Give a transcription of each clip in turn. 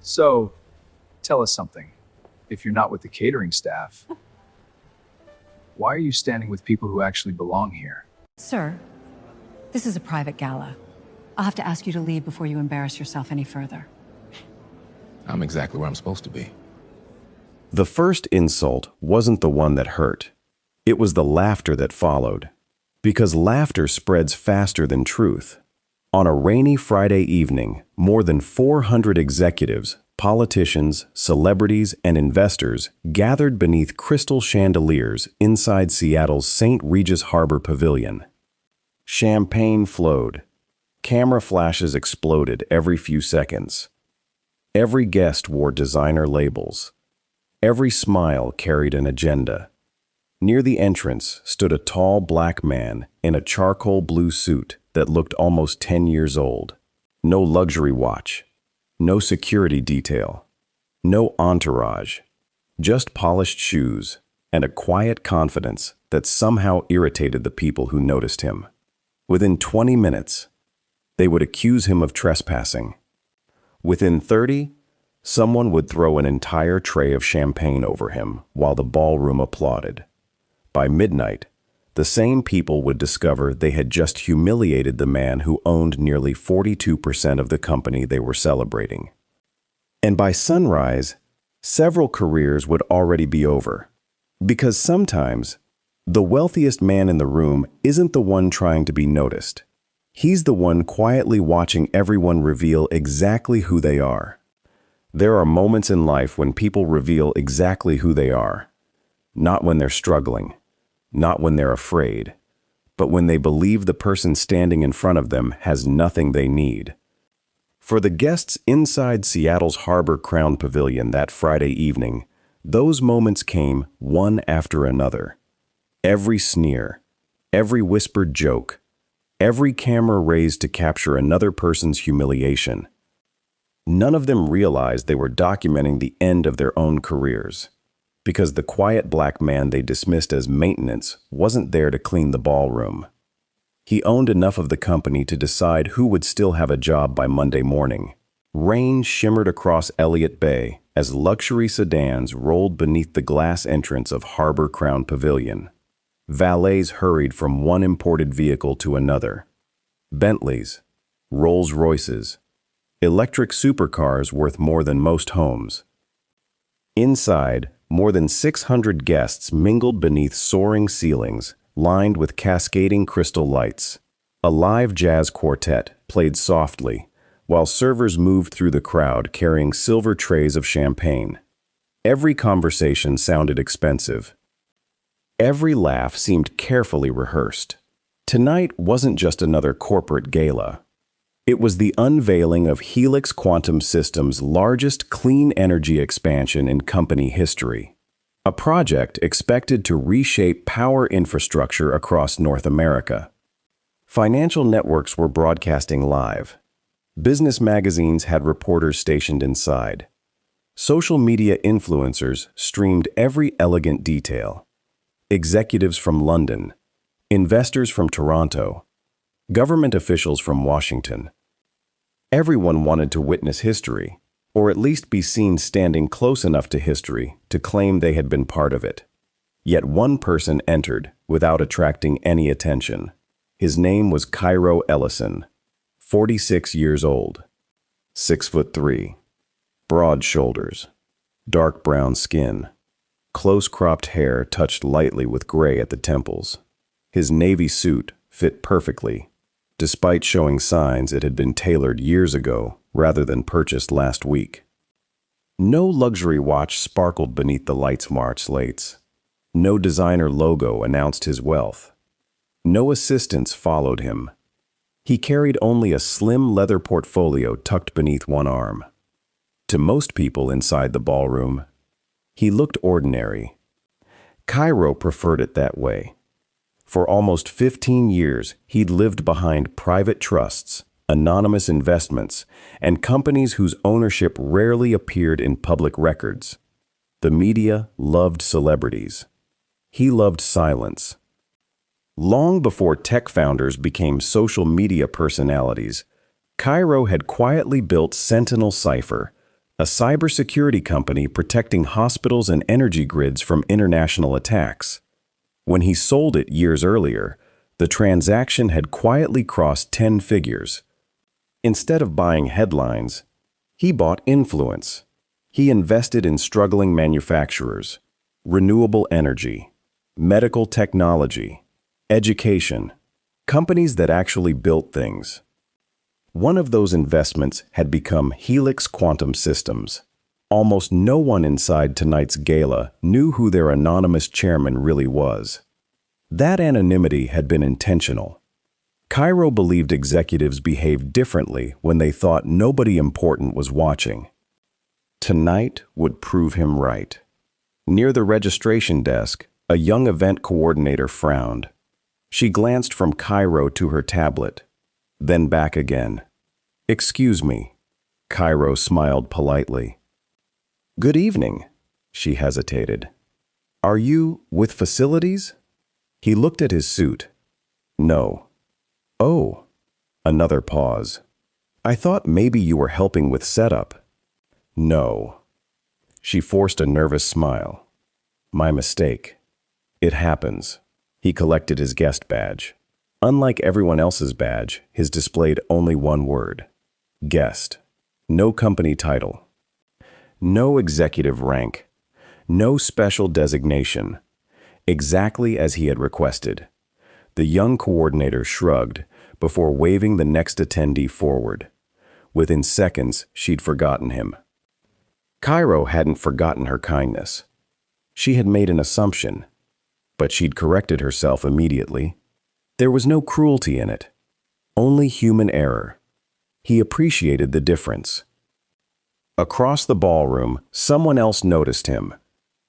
So, tell us something. If you're not with the catering staff, why are you standing with people who actually belong here? Sir, this is a private gala. I'll have to ask you to leave before you embarrass yourself any further. I'm exactly where I'm supposed to be. The first insult wasn't the one that hurt. It was the laughter that followed. Because laughter spreads faster than truth. On a rainy Friday evening, more than 400 executives, politicians, celebrities, and investors gathered beneath crystal chandeliers inside Seattle's St. Regis Harbor Pavilion. Champagne flowed. Camera flashes exploded every few seconds. Every guest wore designer labels. Every smile carried an agenda. Near the entrance stood a tall black man in a charcoal blue suit that looked almost 10 years old. No luxury watch. No security detail. No entourage. Just polished shoes and a quiet confidence that somehow irritated the people who noticed him. Within 20 minutes, they would accuse him of trespassing. Within 30, someone would throw an entire tray of champagne over him while the ballroom applauded. By midnight, the same people would discover they had just humiliated the man who owned nearly 42% of the company they were celebrating. And by sunrise, several careers would already be over. Because sometimes, the wealthiest man in the room isn't the one trying to be noticed. He's the one quietly watching everyone reveal exactly who they are. There are moments in life when people reveal exactly who they are. Not when they're struggling, not when they're afraid, but when they believe the person standing in front of them has nothing they need. For the guests inside Seattle's Harbor Crown Pavilion that Friday evening, those moments came one after another. Every sneer, every whispered joke, every camera raised to capture another person's humiliation. None of them realized they were documenting the end of their own careers, because the quiet black man they dismissed as maintenance wasn't there to clean the ballroom. He owned enough of the company to decide who would still have a job by Monday morning. Rain shimmered across Elliott Bay as luxury sedans rolled beneath the glass entrance of Harbor Crown Pavilion. Valets hurried from one imported vehicle to another. Bentleys, Rolls-Royces, electric supercars worth more than most homes. Inside, more than 600 guests mingled beneath soaring ceilings, lined with cascading crystal lights. A live jazz quartet played softly, while servers moved through the crowd carrying silver trays of champagne. Every conversation sounded expensive. Every laugh seemed carefully rehearsed. Tonight wasn't just another corporate gala. It was the unveiling of Helix Quantum Systems' largest clean energy expansion in company history. A project expected to reshape power infrastructure across North America. Financial networks were broadcasting live. Business magazines had reporters stationed inside. Social media influencers streamed every elegant detail. Executives from London, investors from Toronto, government officials from Washington. Everyone wanted to witness history, or at least be seen standing close enough to history to claim they had been part of it. Yet one person entered without attracting any attention. His name was Kairo Ellison, 46 years old, 6'3", broad shoulders, dark brown skin, close-cropped hair touched lightly with gray at the temples. His navy suit fit perfectly, despite showing signs it had been tailored years ago rather than purchased last week. No luxury watch sparkled beneath the light-smart slates. No designer logo announced his wealth. No assistants followed him. He carried only a slim leather portfolio tucked beneath one arm. To most people inside the ballroom, he looked ordinary. Kairo preferred it that way. For almost 15 years, he'd lived behind private trusts, anonymous investments, and companies whose ownership rarely appeared in public records. The media loved celebrities. He loved silence. Long before tech founders became social media personalities, Kairo had quietly built Sentinel Cypher, a cybersecurity company protecting hospitals and energy grids from international attacks. When he sold it years earlier, the transaction had quietly crossed 10 figures. Instead of buying headlines, he bought influence. He invested in struggling manufacturers, renewable energy, medical technology, education, companies that actually built things. One of those investments had become Helix Quantum Systems. Almost no one inside tonight's gala knew who their anonymous chairman really was. That anonymity had been intentional. Kairo believed executives behaved differently when they thought nobody important was watching. Tonight would prove him right. Near the registration desk, a young event coordinator frowned. She glanced from Kairo to her tablet, then back again. "Excuse me." Kairo smiled politely. "Good evening," she hesitated. "Are you with facilities?" He looked at his suit. "No." "Oh." Another pause. "I thought maybe you were helping with setup." "No." She forced a nervous smile. "My mistake." "It happens." He collected his guest badge. Unlike everyone else's badge, his displayed only one word. Guest. No company title. No executive rank. No special designation. Exactly as he had requested. The young coordinator shrugged before waving the next attendee forward. Within seconds, she'd forgotten him. Kairo hadn't forgotten her kindness. She had made an assumption, but she'd corrected herself immediately. There was no cruelty in it, only human error. He appreciated the difference. Across the ballroom, someone else noticed him.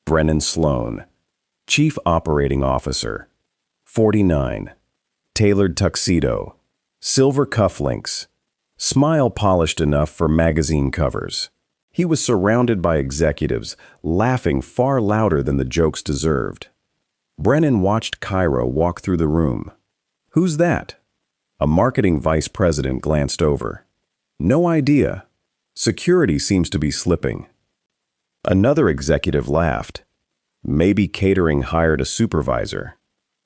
Brennan Sloan, Chief Operating Officer, 49, tailored tuxedo, silver cufflinks, smile polished enough for magazine covers. He was surrounded by executives, laughing far louder than the jokes deserved. Brennan watched Kairo walk through the room. "Who's that?" A marketing vice president glanced over. "No idea. Security seems to be slipping." Another executive laughed. "Maybe catering hired a supervisor."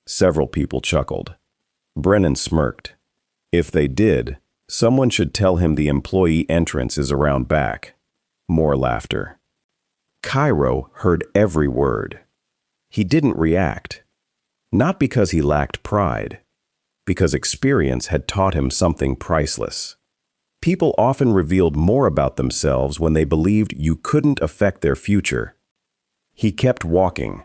Several people chuckled. Brennan smirked. "If they did, someone should tell him the employee entrance is around back." More laughter. Kairo heard every word. He didn't react. Not because he lacked pride, because experience had taught him something priceless. People often revealed more about themselves when they believed you couldn't affect their future. He kept walking.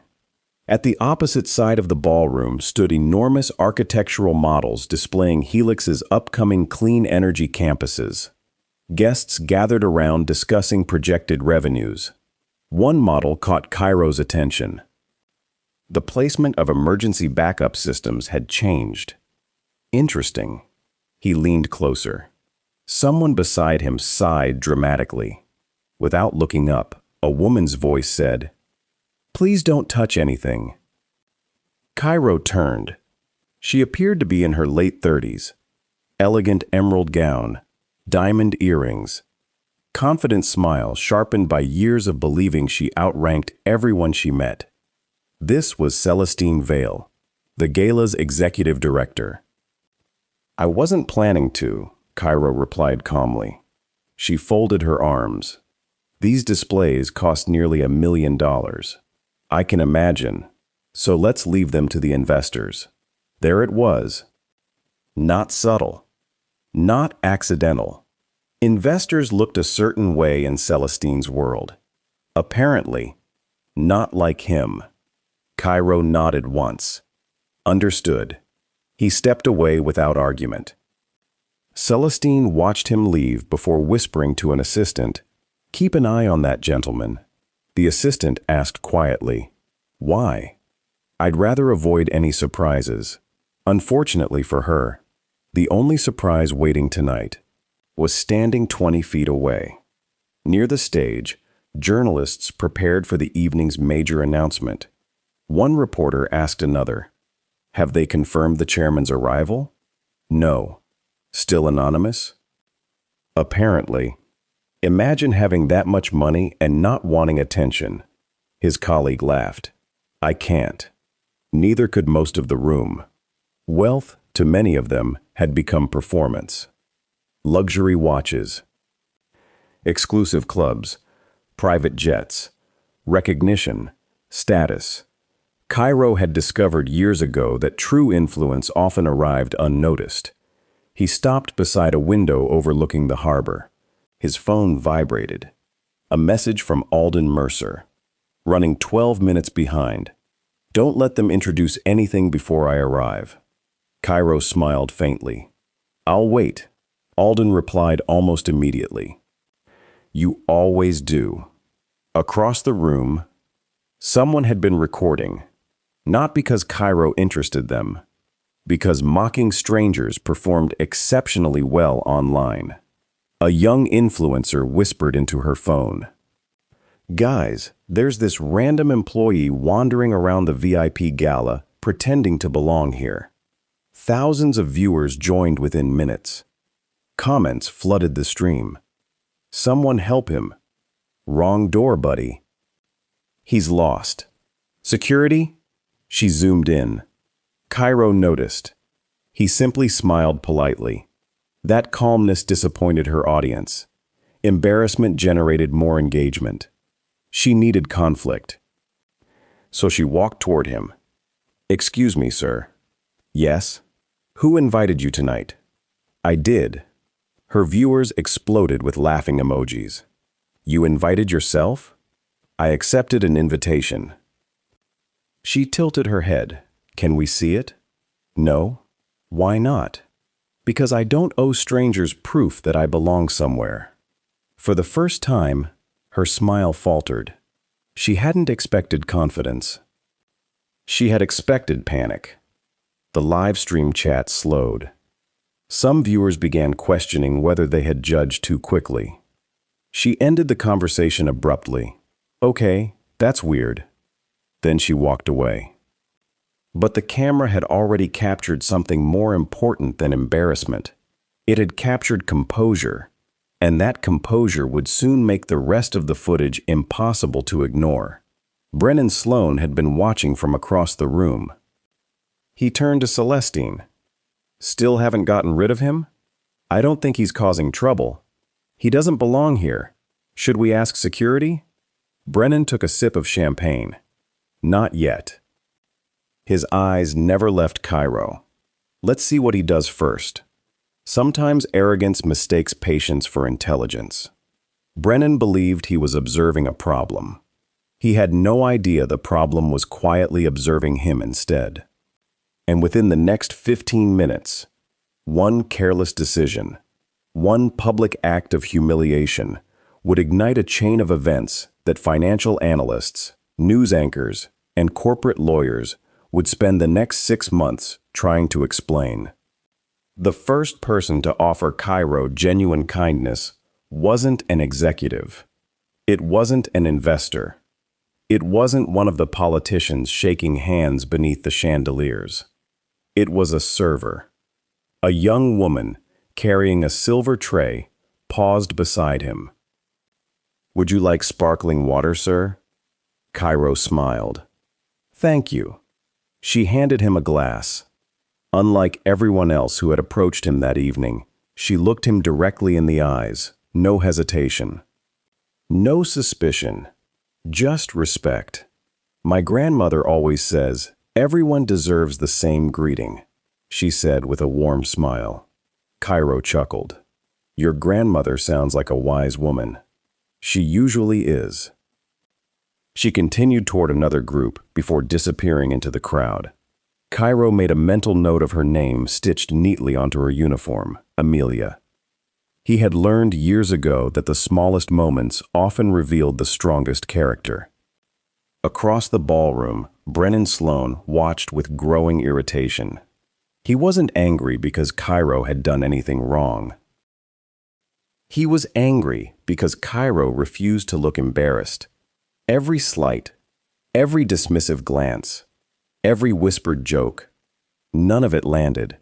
At the opposite side of the ballroom stood enormous architectural models displaying Helix's upcoming clean energy campuses. Guests gathered around discussing projected revenues. One model caught Kairo's attention. The placement of emergency backup systems had changed. Interesting. He leaned closer. Someone beside him sighed dramatically. Without looking up, a woman's voice said, "Please don't touch anything." Kairo turned. She appeared to be in her late 30s. Elegant emerald gown, diamond earrings, confident smile sharpened by years of believing she outranked everyone she met. This was Celestine Vale, the gala's executive director. "I wasn't planning to," Kairo replied calmly. She folded her arms. "These displays cost nearly $1 million. I can imagine. So let's leave them to the investors." There it was. Not subtle. Not accidental. Investors looked a certain way in Celestine's world. Apparently, not like him. Kairo nodded once. Understood. He stepped away without argument. Celestine watched him leave before whispering to an assistant, "Keep an eye on that gentleman." The assistant asked quietly, "Why?" "I'd rather avoid any surprises." Unfortunately for her, the only surprise waiting tonight was standing 20 feet away. Near the stage, journalists prepared for the evening's major announcement. One reporter asked another, "Have they confirmed the chairman's arrival?" "No." "Still anonymous?" Apparently. Imagine having that much money and not wanting attention. His colleague laughed. I can't. Neither could most of the room. Wealth, to many of them, had become performance. Luxury watches, exclusive clubs, private jets, recognition, status. Kairo had discovered years ago that true influence often arrived unnoticed. He stopped beside a window overlooking the harbor. His phone vibrated. A message from Alden Mercer. Running 12 minutes behind. Don't let them introduce anything before I arrive. Kairo smiled faintly. I'll wait. Alden replied almost immediately. You always do. Across the room, someone had been recording. Not because Kairo interested them, because mocking strangers performed exceptionally well online. A young influencer whispered into her phone. Guys, there's this random employee wandering around the VIP gala, pretending to belong here. Thousands of viewers joined within minutes. Comments flooded the stream. Someone help him. Wrong door, buddy. He's lost. Security? She zoomed in. Kairo noticed. He simply smiled politely. That calmness disappointed her audience. Embarrassment generated more engagement. She needed conflict. So she walked toward him. Excuse me, sir. Yes? Who invited you tonight? I did. Her viewers exploded with laughing emojis. You invited yourself? I accepted an invitation. She tilted her head. Can we see it? No. Why not? Because I don't owe strangers proof that I belong somewhere. For the first time, her smile faltered. She hadn't expected confidence. She had expected panic. The live stream chat slowed. Some viewers began questioning whether they had judged too quickly. She ended the conversation abruptly. Okay, that's weird. Then she walked away. But the camera had already captured something more important than embarrassment. It had captured composure, and that composure would soon make the rest of the footage impossible to ignore. Brennan Sloan had been watching from across the room. He turned to Celestine. Still haven't gotten rid of him? I don't think he's causing trouble. He doesn't belong here. Should we ask security? Brennan took a sip of champagne. Not yet. His eyes never left Kairo. Let's see what he does first. Sometimes arrogance mistakes patience for intelligence. Brennan believed he was observing a problem. He had no idea the problem was quietly observing him instead. And within the next 15 minutes, one careless decision, one public act of humiliation would ignite a chain of events that financial analysts, news anchors, and corporate lawyers would spend the next 6 months trying to explain. The first person to offer Kairo genuine kindness wasn't an executive. It wasn't an investor. It wasn't one of the politicians shaking hands beneath the chandeliers. It was a server. A young woman carrying a silver tray paused beside him. Would you like sparkling water, sir? Kairo smiled. Thank you. She handed him a glass. Unlike everyone else who had approached him that evening, she looked him directly in the eyes, no hesitation. No suspicion, just respect. My grandmother always says, everyone deserves the same greeting, she said with a warm smile. Kairo chuckled. Your grandmother sounds like a wise woman. She usually is. She continued toward another group before disappearing into the crowd. Kairo made a mental note of her name stitched neatly onto her uniform, Amelia. He had learned years ago that the smallest moments often revealed the strongest character. Across the ballroom, Brennan Sloan watched with growing irritation. He wasn't angry because Kairo had done anything wrong. He was angry because Kairo refused to look embarrassed. Every slight, every dismissive glance, every whispered joke, none of it landed.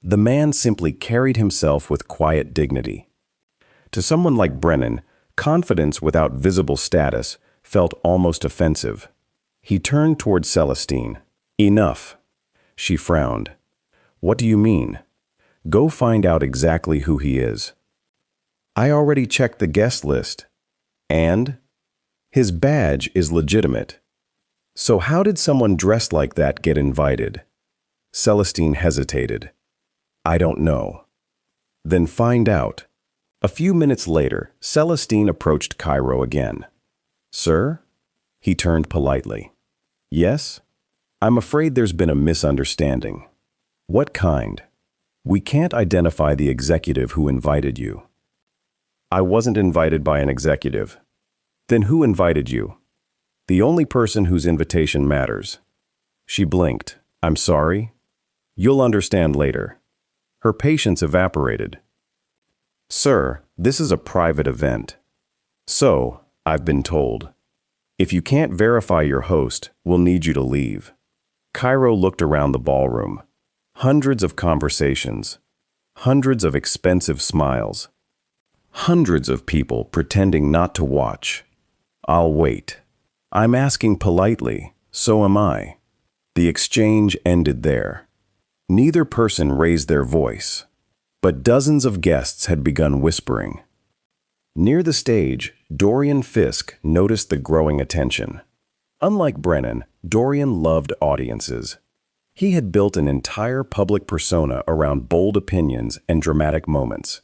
The man simply carried himself with quiet dignity. To someone like Brennan, confidence without visible status felt almost offensive. He turned toward Celestine. Enough. She frowned. What do you mean? Go find out exactly who he is. I already checked the guest list. And? His badge is legitimate. So how did someone dressed like that get invited? Celestine hesitated. I don't know. Then find out. A few minutes later, Celestine approached Kairo again. Sir? He turned politely. Yes? I'm afraid there's been a misunderstanding. What kind? We can't identify the executive who invited you. I wasn't invited by an executive. Then who invited you? The only person whose invitation matters. She blinked. I'm sorry. You'll understand later. Her patience evaporated. Sir, this is a private event. So, I've been told. If you can't verify your host, we'll need you to leave. Kairo looked around the ballroom. Hundreds of conversations. Hundreds of expensive smiles. Hundreds of people pretending not to watch. I'll wait. I'm asking politely, so am I. The exchange ended there. Neither person raised their voice, but dozens of guests had begun whispering. Near the stage, Dorian Fisk noticed the growing attention. Unlike Brennan, Dorian loved audiences. He had built an entire public persona around bold opinions and dramatic moments.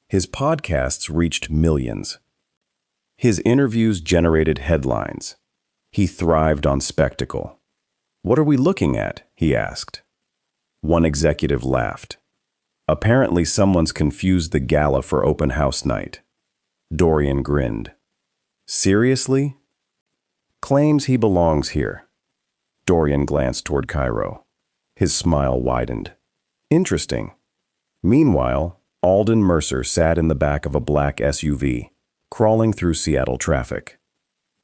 His podcasts reached millions. His interviews generated headlines. He thrived on spectacle. What are we looking at? He asked. One executive laughed. Apparently someone's confused the gala for open house night. Dorian grinned. Seriously? Claims he belongs here. Dorian glanced toward Kairo. His smile widened. Interesting. Meanwhile, Alden Mercer sat in the back of a black SUV, crawling through Seattle traffic.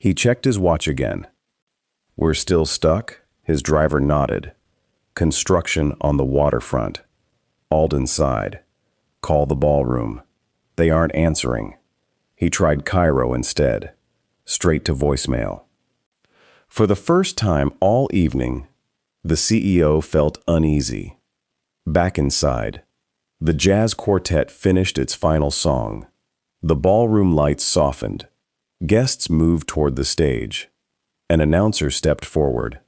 He checked his watch again. We're still stuck? His driver nodded. Construction on the waterfront. Alden sighed. Call the ballroom. They aren't answering. He tried Kairo instead. Straight to voicemail. For the first time all evening, the CEO felt uneasy. Back inside, the jazz quartet finished its final song. The ballroom lights softened. Guests moved toward the stage. An announcer stepped forward.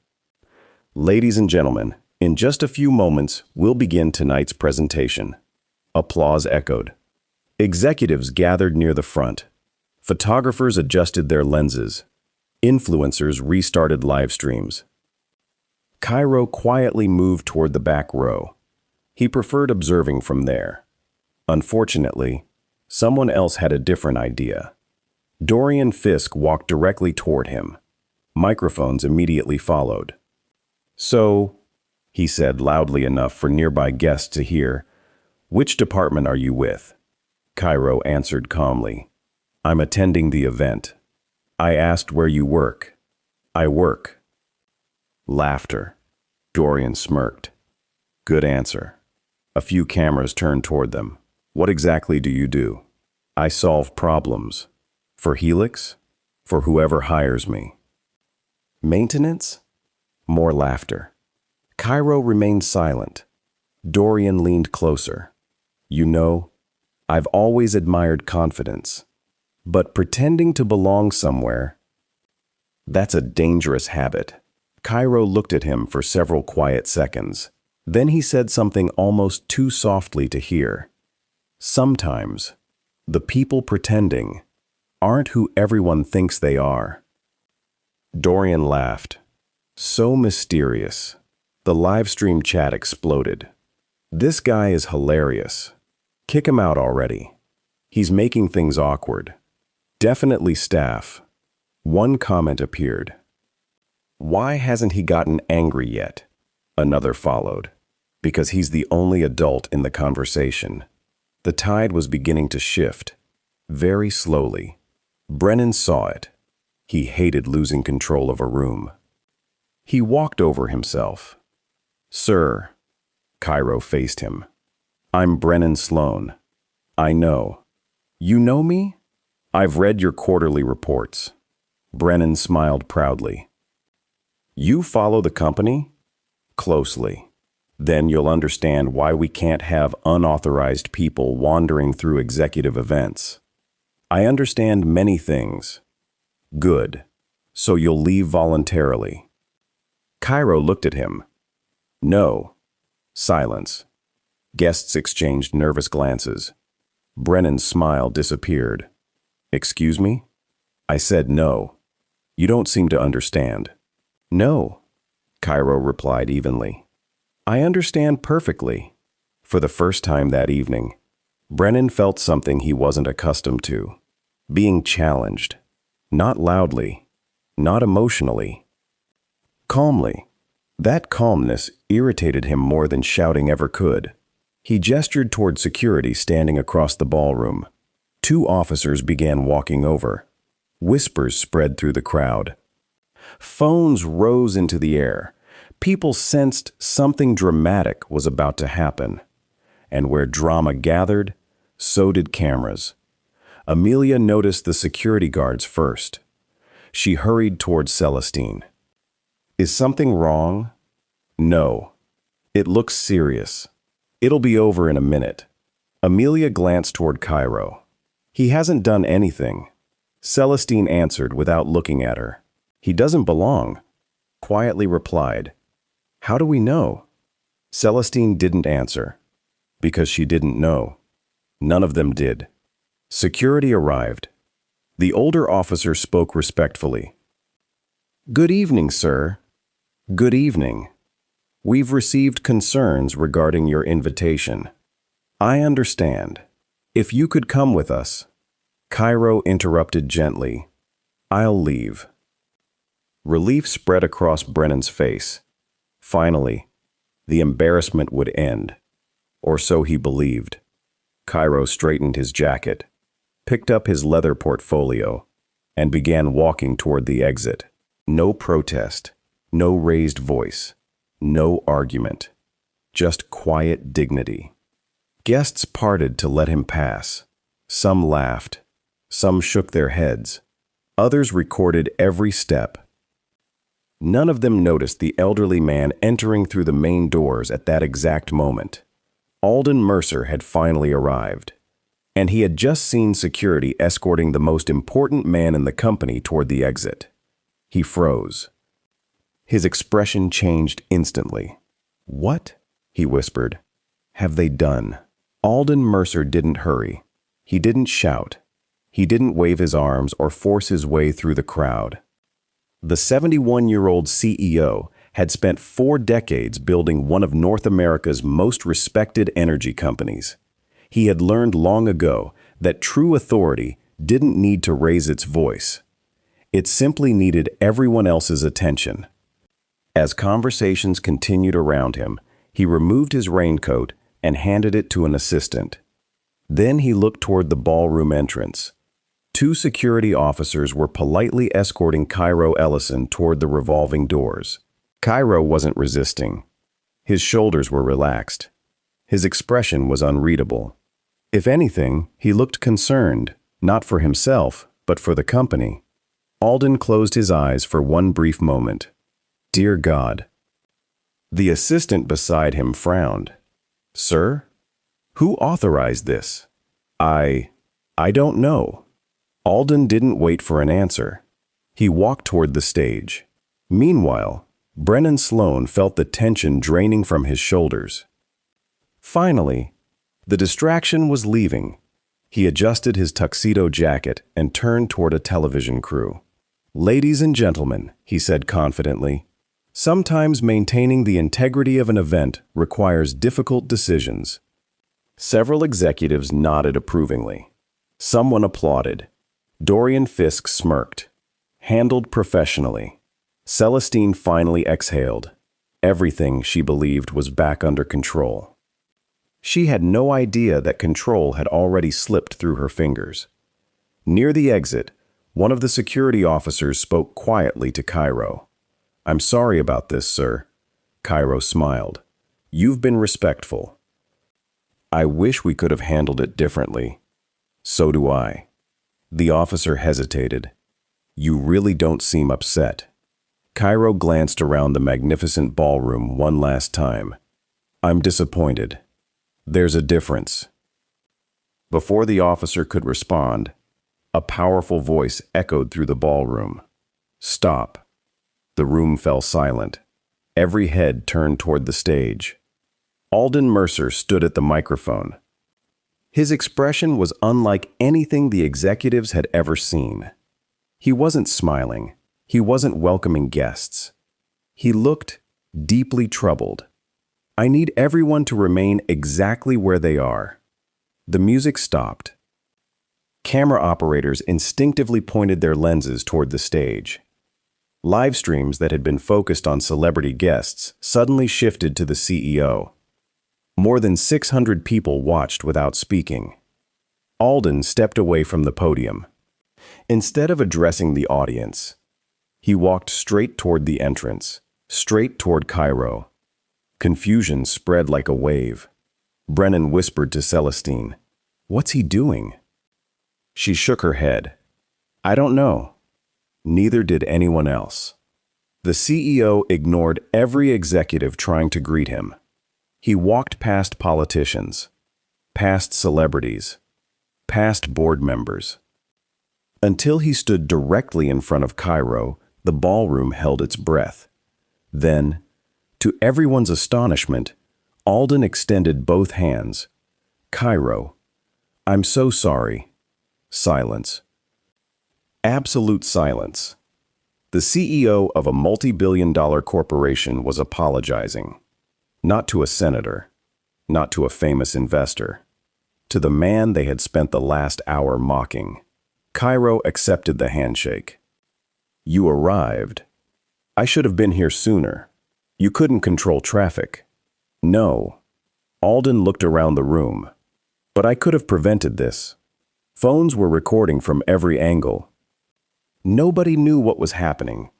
Ladies and gentlemen, in just a few moments, we'll begin tonight's presentation. Applause echoed. Executives gathered near the front. Photographers adjusted their lenses. Influencers restarted live streams. Kairo quietly moved toward the back row. He preferred observing from there. Unfortunately, someone else had a different idea. Dorian Fisk walked directly toward him. Microphones immediately followed. So, he said loudly enough for nearby guests to hear, which department are you with? Kairo answered calmly. I'm attending the event. I asked where you work. I work. Laughter. Dorian smirked. Good answer. A few cameras turned toward them. What exactly do you do? I solve problems. For Helix? For whoever hires me. Maintenance? More laughter. Kairo remained silent. Dorian leaned closer. You know, I've always admired confidence. But pretending to belong somewhere, that's a dangerous habit. Kairo looked at him for several quiet seconds. Then he said something almost too softly to hear. Sometimes, the people pretending aren't who everyone thinks they are. Dorian laughed. So mysterious. The live stream chat exploded. This guy is hilarious. Kick him out already. He's making things awkward. Definitely staff. One comment appeared. Why hasn't he gotten angry yet? Another followed. Because he's the only adult in the conversation. The tide was beginning to shift. Very slowly. Brennan saw it. He hated losing control of a room. He walked over himself. Sir, Kairo faced him. I'm Brennan Sloan. I know. You know me? I've read your quarterly reports. Brennan smiled proudly. You follow the company? Closely. Then you'll understand why we can't have unauthorized people wandering through executive events. I understand many things. Good. So you'll leave voluntarily. Kairo looked at him. No. Silence. Guests exchanged nervous glances. Brennan's smile disappeared. Excuse me? I said no. You don't seem to understand. No, Kairo replied evenly. I understand perfectly. For the first time that evening, Brennan felt something he wasn't accustomed to. Being challenged. Not loudly. Not emotionally. Calmly. That calmness irritated him more than shouting ever could. He gestured toward security standing across the ballroom. 2 officers began walking over. Whispers spread through the crowd. Phones rose into the air. People sensed something dramatic was about to happen. And where drama gathered, so did cameras. Amelia noticed the security guards first. She hurried toward Celestine. Is something wrong? No. It looks serious. It'll be over in a minute. Amelia glanced toward Kairo. He hasn't done anything. Celestine answered without looking at her. He doesn't belong. Quietly replied. How do we know? Celestine didn't answer. Because she didn't know. None of them did. Security arrived. The older officer spoke respectfully. Good evening, sir. Good evening. We've received concerns regarding your invitation. I understand. If you could come with us. Kairo interrupted gently. I'll leave. Relief spread across Brennan's face. Finally, the embarrassment would end. Or so he believed. Kairo straightened his jacket, picked up his leather portfolio, and began walking toward the exit. No protest, no raised voice, no argument. Just quiet dignity. Guests parted to let him pass. Some laughed. Some shook their heads. Others recorded every step. None of them noticed the elderly man entering through the main doors at that exact moment. Alden Mercer had finally arrived, and he had just seen security escorting the most important man in the company toward the exit. He froze. His expression changed instantly. What? He whispered. Have they done? Alden Mercer didn't hurry. He didn't shout. He didn't wave his arms or force his way through the crowd. The 71-year-old CEO had spent 4 decades building one of North America's most respected energy companies. He had learned long ago that true authority didn't need to raise its voice. It simply needed everyone else's attention. As conversations continued around him, he removed his raincoat and handed it to an assistant. Then he looked toward the ballroom entrance. 2 security officers were politely escorting Kairo Ellison toward the revolving doors. Kairo wasn't resisting. His shoulders were relaxed. His expression was unreadable. If anything, he looked concerned, not for himself, but for the company. Alden closed his eyes for one brief moment. Dear God. The assistant beside him frowned. Sir? Who authorized this? I don't know. Alden didn't wait for an answer. He walked toward the stage. Meanwhile, Brennan Sloan felt the tension draining from his shoulders. Finally, the distraction was leaving. He adjusted his tuxedo jacket and turned toward a television crew. Ladies and gentlemen, he said confidently, sometimes maintaining the integrity of an event requires difficult decisions. Several executives nodded approvingly. Someone applauded. Dorian Fisk smirked. Handled professionally. Celestine finally exhaled. Everything, she believed, was back under control. She had no idea that control had already slipped through her fingers. Near the exit, one of the security officers spoke quietly to Kairo. I'm sorry about this, sir. Kairo smiled. You've been respectful. I wish we could have handled it differently. So do I. The officer hesitated. You really don't seem upset. Kairo glanced around the magnificent ballroom one last time. I'm disappointed. There's a difference. Before the officer could respond, a powerful voice echoed through the ballroom. Stop. The room fell silent. Every head turned toward the stage. Alden Mercer stood at the microphone. His expression was unlike anything the executives had ever seen. He wasn't smiling. He wasn't welcoming guests. He looked deeply troubled. I need everyone to remain exactly where they are. The music stopped. Camera operators instinctively pointed their lenses toward the stage. Live streams that had been focused on celebrity guests suddenly shifted to the CEO. More than 600 people watched without speaking. Alden stepped away from the podium. Instead of addressing the audience, he walked straight toward the entrance, straight toward Kairo. Confusion spread like a wave. Brennan whispered to Celestine, "What's he doing?" She shook her head. "I don't know." Neither did anyone else. The CEO ignored every executive trying to greet him. He walked past politicians, past celebrities, past board members. Until he stood directly in front of Kairo, the ballroom held its breath. Then, to everyone's astonishment, Alden extended both hands. "Kairo, I'm so sorry." Silence. Absolute silence. The CEO of a multi-billion-dollar corporation was apologizing. Not to a senator, not to a famous investor. To the man they had spent the last hour mocking. Kairo accepted the handshake. "You arrived. I should have been here sooner. You couldn't control traffic." "No." Alden looked around the room. "But I could have prevented this." Phones were recording from every angle. Nobody knew what was happening.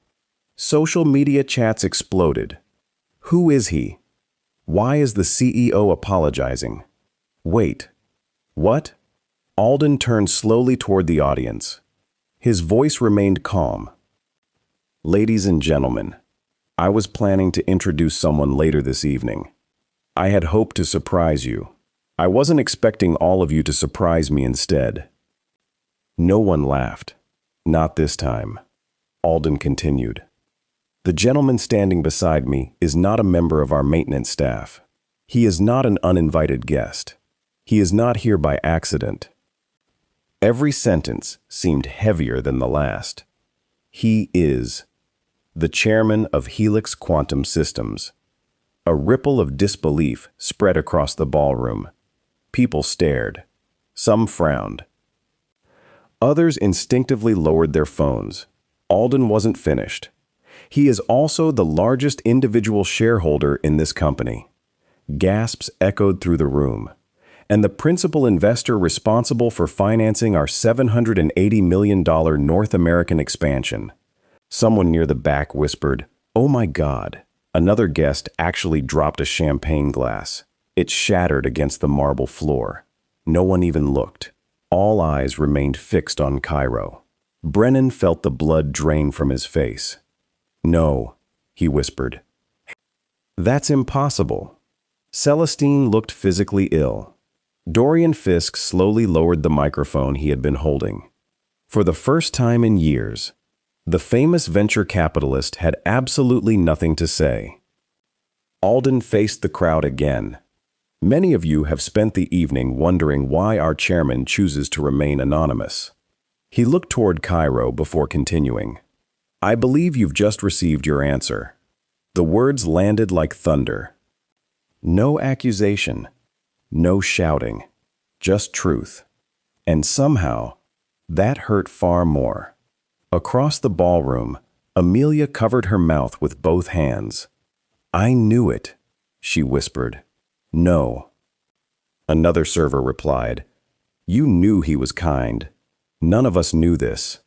Social media chats exploded. Who is he? Why is the CEO apologizing? Wait. What? Alden turned slowly toward the audience. His voice remained calm. "Ladies and gentlemen, I was planning to introduce someone later this evening. I had hoped to surprise you. I wasn't expecting all of you to surprise me instead." No one laughed. Not this time. Alden continued. "The gentleman standing beside me is not a member of our maintenance staff. He is not an uninvited guest. He is not here by accident." Every sentence seemed heavier than the last. He is the chairman of Helix Quantum Systems. A ripple of disbelief spread across the ballroom. People stared. Some frowned. Others instinctively lowered their phones. Alden wasn't finished. He is also the largest individual shareholder in this company. Gasps echoed through the room. And the principal investor responsible for financing our $780 million North American expansion. Someone near the back whispered, "Oh my God." Another guest actually dropped a champagne glass. It shattered against the marble floor. No one even looked. All eyes remained fixed on Kairo. Brennan felt the blood drain from his face. "No," he whispered. "That's impossible." Celestine looked physically ill. Dorian Fisk slowly lowered the microphone he had been holding. For the first time in years, the famous venture capitalist had absolutely nothing to say. Alden faced the crowd again. "Many of you have spent the evening wondering why our chairman chooses to remain anonymous." He looked toward Kairo before continuing. "I believe you've just received your answer." The words landed like thunder. No accusation, no shouting, just truth. And somehow, that hurt far more. Across the ballroom, Amelia covered her mouth with both hands. "I knew it," she whispered. "No." Another server replied, "You knew he was kind. None of us knew this."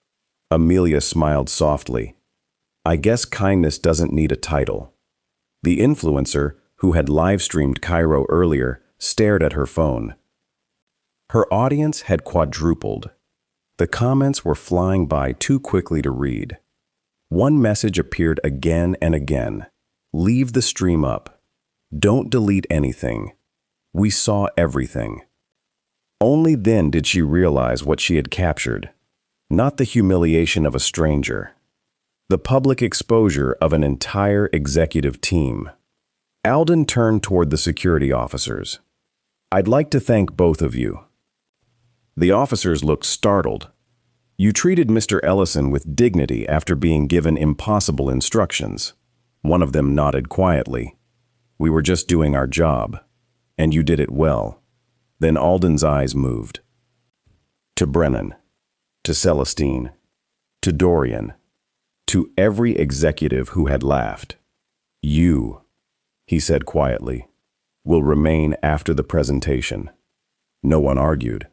Amelia smiled softly. "I guess kindness doesn't need a title." The influencer, who had live-streamed Kairo earlier, stared at her phone. Her audience had quadrupled. The comments were flying by too quickly to read. One message appeared again and again. Leave the stream up. Don't delete anything. We saw everything. Only then did she realize what she had captured. Not the humiliation of a stranger. The public exposure of an entire executive team. Alden turned toward the security officers. I'd like to thank both of you. The officers looked startled. You treated Mr. Ellison with dignity after being given impossible instructions. One of them nodded quietly. We were just doing our job, and you did it well. Then Alden's eyes moved. To Brennan, to Celestine, to Dorian, to every executive who had laughed. You, he said quietly, will remain after the presentation. No one argued.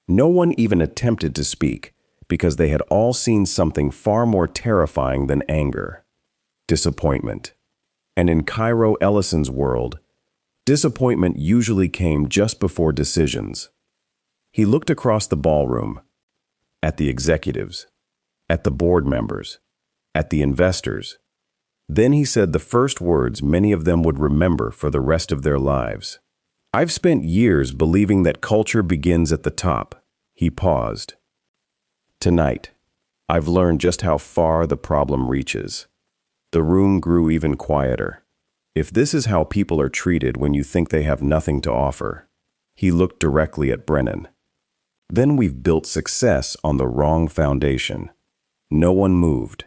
No one even attempted to speak because they had all seen something far more terrifying than anger. Disappointment. And in Kairo Ellison's world, disappointment usually came just before decisions. He looked across the ballroom, at the executives, at the board members, at the investors. Then he said the first words many of them would remember for the rest of their lives. I've spent years believing that culture begins at the top. He paused. Tonight, I've learned just how far the problem reaches. The room grew even quieter. If this is how people are treated when you think they have nothing to offer, he looked directly at Brennan. Then we've built success on the wrong foundation. No one moved.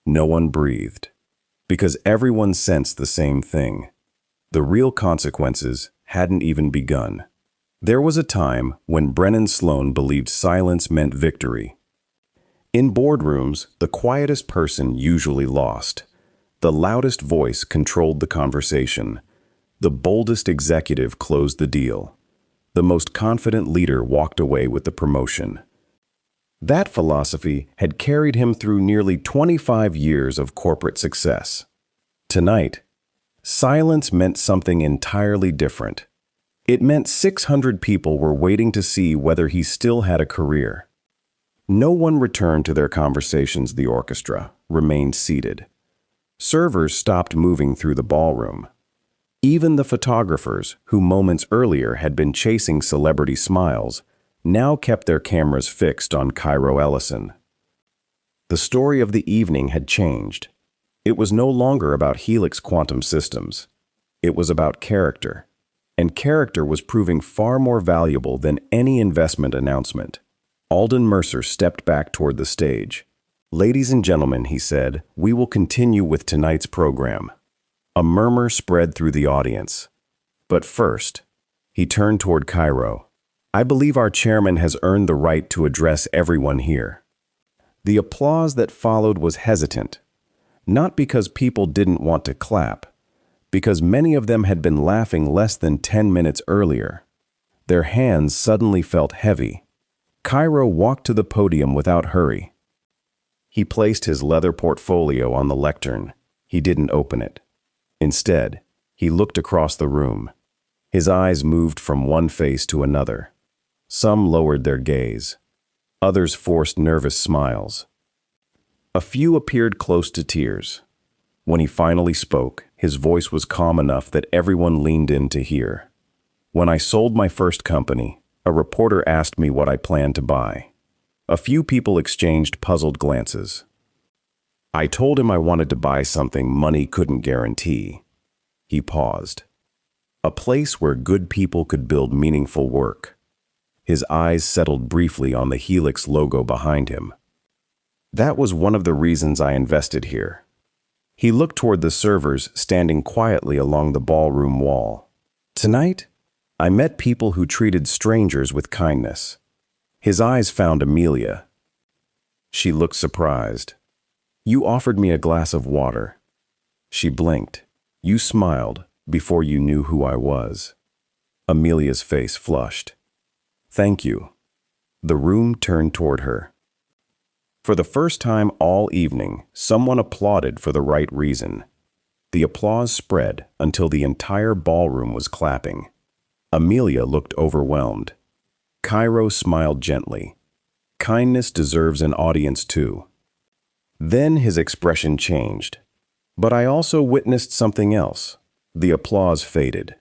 No one breathed. Because everyone sensed the same thing. The real consequences hadn't even begun. There was a time when Brennan Sloan believed silence meant victory. In boardrooms, the quietest person usually lost. The loudest voice controlled the conversation. The boldest executive closed the deal. The most confident leader walked away with the promotion. That philosophy had carried him through nearly 25 years of corporate success. Tonight, silence meant something entirely different. It meant 600 people were waiting to see whether he still had a career. No one returned to their conversations. The orchestra remained seated. Servers stopped moving through the ballroom. Even the photographers, who moments earlier had been chasing celebrity smiles, now kept their cameras fixed on Kairo Ellison. The story of the evening had changed. It was no longer about Helix Quantum Systems. It was about character. And character was proving far more valuable than any investment announcement. Alden Mercer stepped back toward the stage. Ladies and gentlemen, he said, we will continue with tonight's program. A murmur spread through the audience. But first, he turned toward Kairo. I believe our chairman has earned the right to address everyone here. The applause that followed was hesitant, not because people didn't want to clap, because many of them had been laughing less than 10 minutes earlier. Their hands suddenly felt heavy. Kairo walked to the podium without hurry. He placed his leather portfolio on the lectern. He didn't open it. Instead, he looked across the room. His eyes moved from one face to another. Some lowered their gaze. Others forced nervous smiles. A few appeared close to tears. When he finally spoke, his voice was calm enough that everyone leaned in to hear. When I sold my first company, a reporter asked me what I planned to buy. A few people exchanged puzzled glances. I told him I wanted to buy something money couldn't guarantee. He paused. A place where good people could build meaningful work. His eyes settled briefly on the Helix logo behind him. That was one of the reasons I invested here. He looked toward the servers standing quietly along the ballroom wall. Tonight, I met people who treated strangers with kindness. His eyes found Amelia. She looked surprised. You offered me a glass of water. She blinked. You smiled before you knew who I was. Amelia's face flushed. Thank you. The room turned toward her. For the first time all evening, someone applauded for the right reason. The applause spread until the entire ballroom was clapping. Amelia looked overwhelmed. Kairo smiled gently. Kindness deserves an audience too. Then his expression changed. But I also witnessed something else. The applause faded.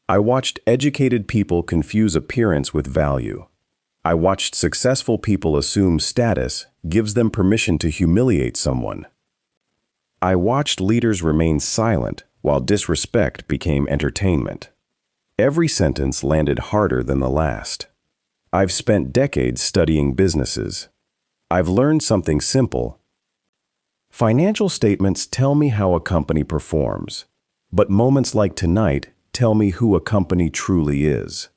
I watched educated people confuse appearance with value. I watched successful people assume status gives them permission to humiliate someone. I watched leaders remain silent while disrespect became entertainment. Every sentence landed harder than the last. I've spent decades studying businesses. I've learned something simple. Financial statements tell me how a company performs, but moments like tonight tell me who a company truly is.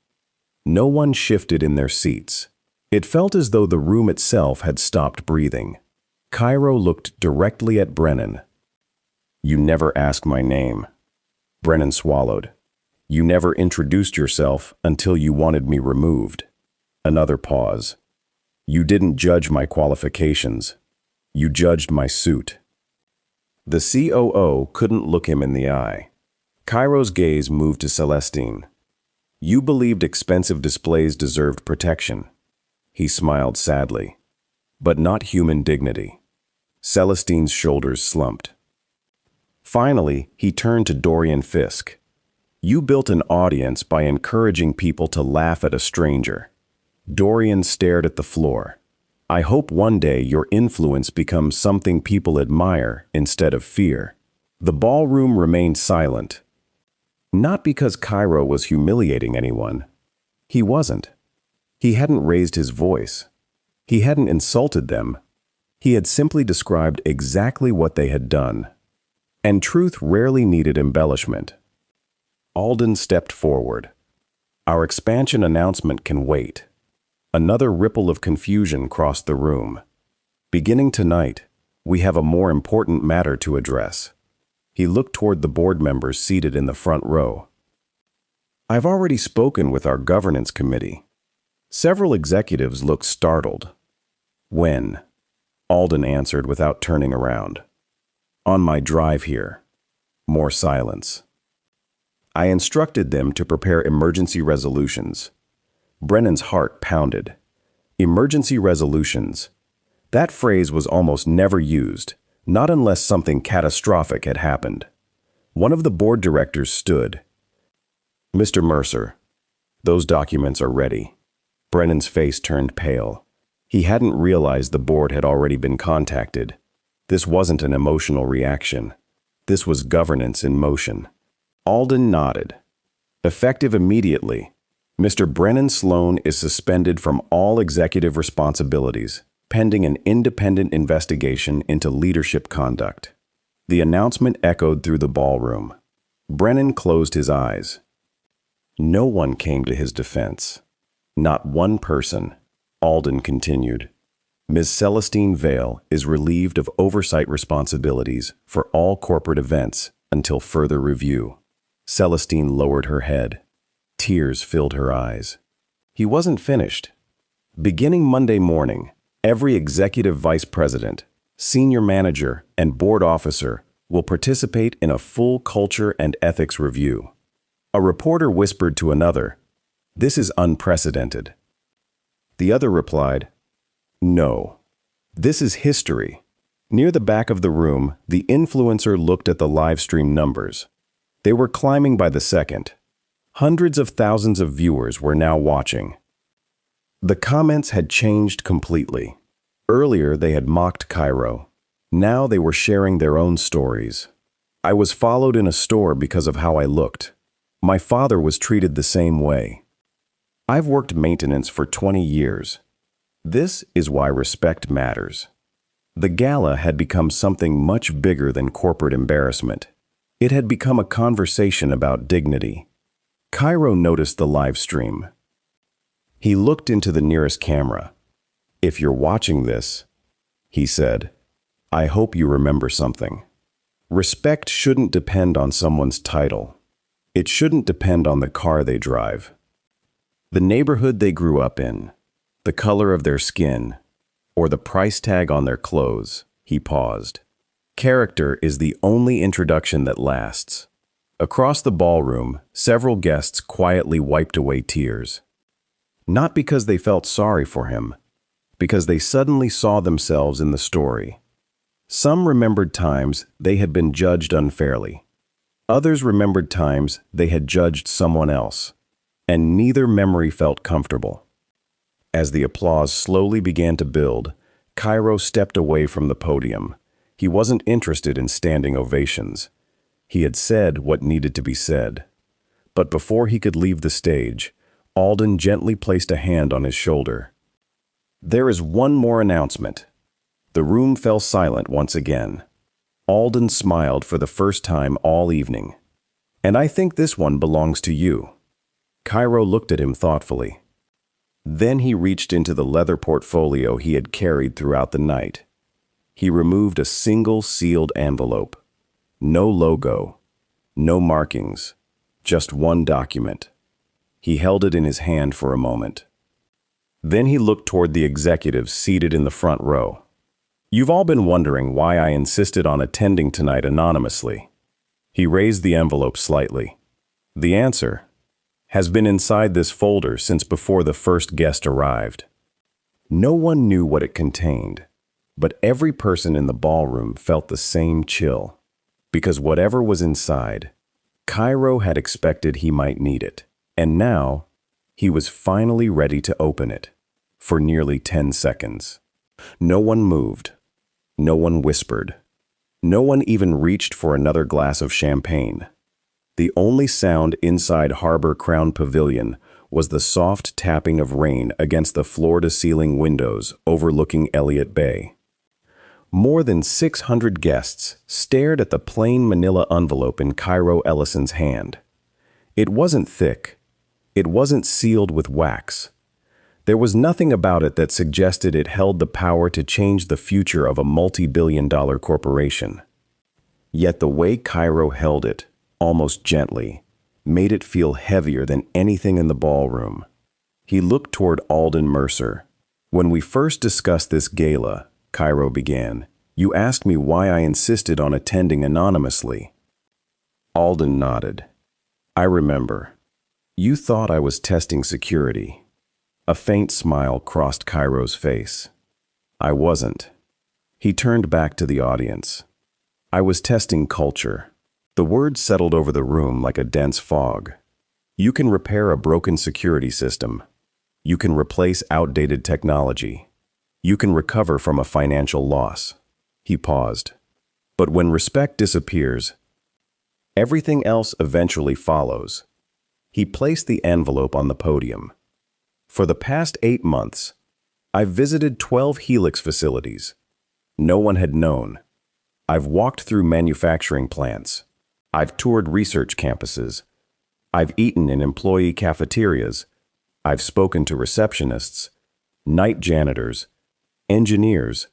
No one shifted in their seats. It felt as though the room itself had stopped breathing. Kairo looked directly at Brennan. "You never asked my name." Brennan swallowed. "You never introduced yourself until you wanted me removed." Another pause. "You didn't judge my qualifications. You judged my suit." The COO couldn't look him in the eye. Cairo's gaze moved to Celestine. "You believed expensive displays deserved protection." He smiled sadly. "But not human dignity." Celestine's shoulders slumped. Finally, he turned to Dorian Fisk. "You built an audience by encouraging people to laugh at a stranger." Dorian stared at the floor. "I hope one day your influence becomes something people admire instead of fear." The ballroom remained silent. Not because Kairo was humiliating anyone. He wasn't. He hadn't raised his voice. He hadn't insulted them. He had simply described exactly what they had done. And truth rarely needed embellishment. Alden stepped forward. "Our expansion announcement can wait." Another ripple of confusion crossed the room. "Beginning tonight, we have a more important matter to address." He looked toward the board members seated in the front row. "I've already spoken with our governance committee." Several executives looked startled. "When?" Alden answered without turning around. "On my drive here." More silence. "I instructed them to prepare emergency resolutions." Brennan's heart pounded. Emergency resolutions. That phrase was almost never used, not unless something catastrophic had happened. One of the board directors stood. "Mr. Mercer, those documents are ready." Brennan's face turned pale. He hadn't realized the board had already been contacted. This wasn't an emotional reaction. This was governance in motion. Alden nodded. "Effective immediately. Mr. Brennan Sloan is suspended from all executive responsibilities, pending an independent investigation into leadership conduct." The announcement echoed through the ballroom. Brennan closed his eyes. No one came to his defense. Not one person. Alden continued. "Ms. Celestine Vale is relieved of oversight responsibilities for all corporate events until further review." Celestine lowered her head. Tears filled her eyes. He wasn't finished. "Beginning Monday morning, every executive vice president, senior manager, and board officer will participate in a full culture and ethics review." A reporter whispered to another, "This is unprecedented." The other replied, "No, this is history." Near the back of the room, the influencer looked at the live stream numbers. They were climbing by the second. Hundreds of thousands of viewers were now watching. The comments had changed completely. Earlier, they had mocked Kairo. Now they were sharing their own stories. "I was followed in a store because of how I looked. My father was treated the same way. I've worked maintenance for 20 years. This is why respect matters." The gala had become something much bigger than corporate embarrassment. It had become a conversation about dignity. Kairo noticed the live stream. He looked into the nearest camera. "If you're watching this," he said, "I hope you remember something. Respect shouldn't depend on someone's title. It shouldn't depend on the car they drive. The neighborhood they grew up in, the color of their skin, or the price tag on their clothes." He paused. "Character is the only introduction that lasts." Across the ballroom, several guests quietly wiped away tears. Not because they felt sorry for him, because they suddenly saw themselves in the story. Some remembered times they had been judged unfairly. Others remembered times they had judged someone else, and neither memory felt comfortable. As the applause slowly began to build, Kairo stepped away from the podium. He wasn't interested in standing ovations. He had said what needed to be said. But before he could leave the stage, Alden gently placed a hand on his shoulder. "There is one more announcement." The room fell silent once again. Alden smiled for the first time all evening. "And I think this one belongs to you." Kairo looked at him thoughtfully. Then he reached into the leather portfolio he had carried throughout the night. He removed a single sealed envelope. No logo, no markings, just one document. He held it in his hand for a moment. Then he looked toward the executives seated in the front row. "You've all been wondering why I insisted on attending tonight anonymously." He raised the envelope slightly. "The answer has been inside this folder since before the first guest arrived." No one knew what it contained, but every person in the ballroom felt the same chill, because whatever was inside, Kairo had expected he might need it, and now he was finally ready to open it. For nearly 10 seconds. No one moved. No one whispered. No one even reached for another glass of champagne. The only sound inside Harbor Crown Pavilion was the soft tapping of rain against the floor-to-ceiling windows overlooking Elliott Bay. More than 600 guests stared at the plain manila envelope in Kairo Ellison's hand. It wasn't thick. It wasn't sealed with wax. There was nothing about it that suggested it held the power to change the future of a multi-billion-dollar corporation. Yet the way Kairo held it, almost gently, made it feel heavier than anything in the ballroom. He looked toward Alden Mercer. "When we first discussed this gala," Kairo began, "you asked me why I insisted on attending anonymously." Alden nodded. "I remember. You thought I was testing security." A faint smile crossed Kairo's face. "I wasn't." He turned back to the audience. "I was testing culture." The words settled over the room like a dense fog. You can repair a broken security system. You can replace outdated technology. You can recover from a financial loss. He paused. But when respect disappears, everything else eventually follows. He placed the envelope on the podium. "For the past 8 months, I've visited 12 Helix facilities. No one had known. I've walked through manufacturing plants. I've toured research campuses. I've eaten in employee cafeterias. I've spoken to receptionists, night janitors, engineers,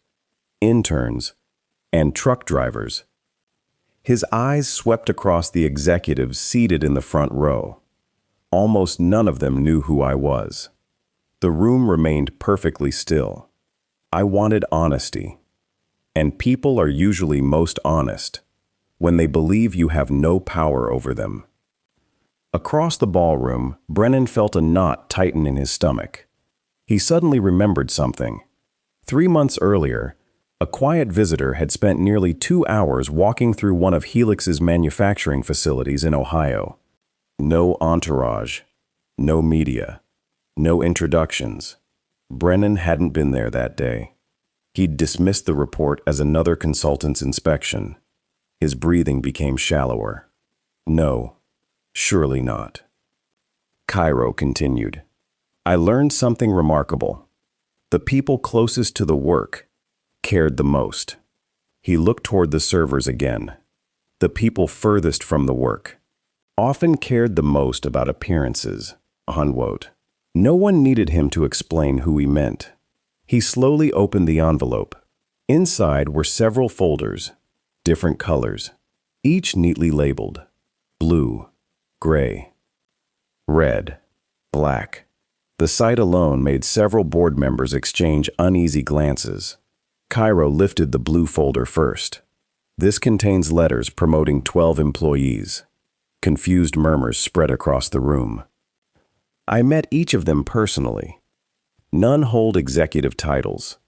interns, and truck drivers." His eyes swept across the executives seated in the front row. Almost none of them knew who I was. The room remained perfectly still. I wanted honesty. And people are usually most honest when they believe you have no power over them. Across the ballroom, Brennan felt a knot tighten in his stomach. He suddenly remembered something. 3 months earlier, a quiet visitor had spent nearly 2 hours walking through one of Helix's manufacturing facilities in Ohio. No entourage, no media, no introductions. Brennan hadn't been there that day. He'd dismissed the report as another consultant's inspection. His breathing became shallower. No, surely not. Kairo continued. "I learned something remarkable. The people closest to the work cared the most." He looked toward the servers again. The people furthest from the work often cared the most about appearances. Unquote. No one needed him to explain who he meant. He slowly opened the envelope. Inside were several folders, different colors, each neatly labeled: blue, gray, red, black. The sight alone made several board members exchange uneasy glances. Kairo lifted the blue folder first. "This contains letters promoting 12 employees." Confused murmurs spread across the room. I met each of them personally. None hold executive titles.